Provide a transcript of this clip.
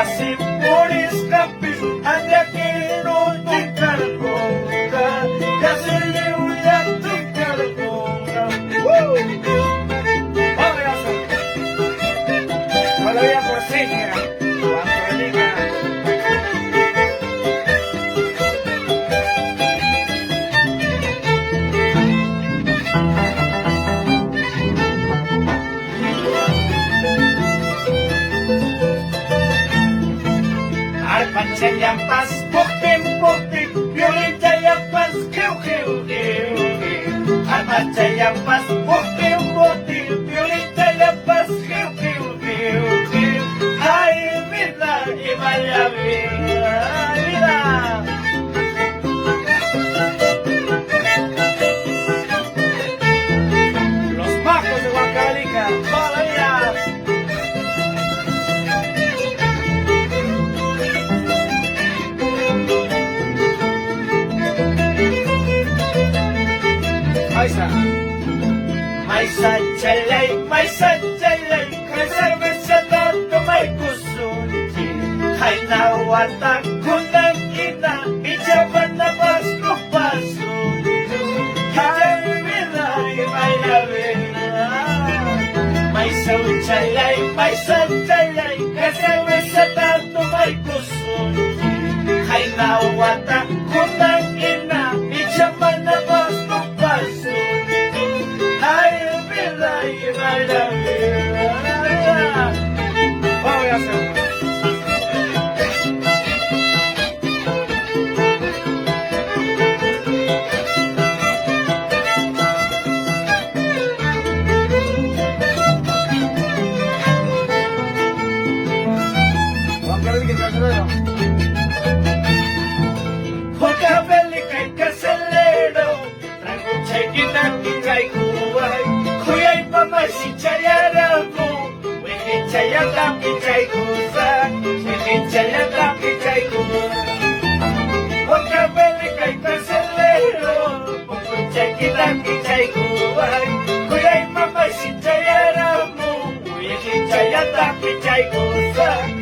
Así puris kapis, anda que no te cargonga, ya se llevo ya te cargonga. Vamos a hacer. Todavía por sí, mira. Cuando diga. Arpan sayampas, puktim puktim, violin sayampas, kiu kiu kiu kiu. Arpan sayampas, puktim puktim, violin sayampas, kiu kiu kiu kiu. Ay vida, y vaya vida, vida. Los majos de Huancavelica, todavía. Maisa chalay, kasarvesa tanto may kusunji. Hay nawata kunang ina, ijaban na basko pasunju. Hay vida, imaya vida. Maisa chalay, kasarvesa tanto may kusunji. Hay nawata kunang ina, ijaban na basko pasunju. Vamos a hacerlo. Huancavelica y Carcelero, traigo chequita y traigo guay. Kuyay mama si chayarago, wiki chayata ki chaygusa, wiki chayata ki chaygusa. Huancavelica y Carcelero, poco chequita y traigo guay. Kuyay mama si chayarago, wiki chayata ki chaygusa.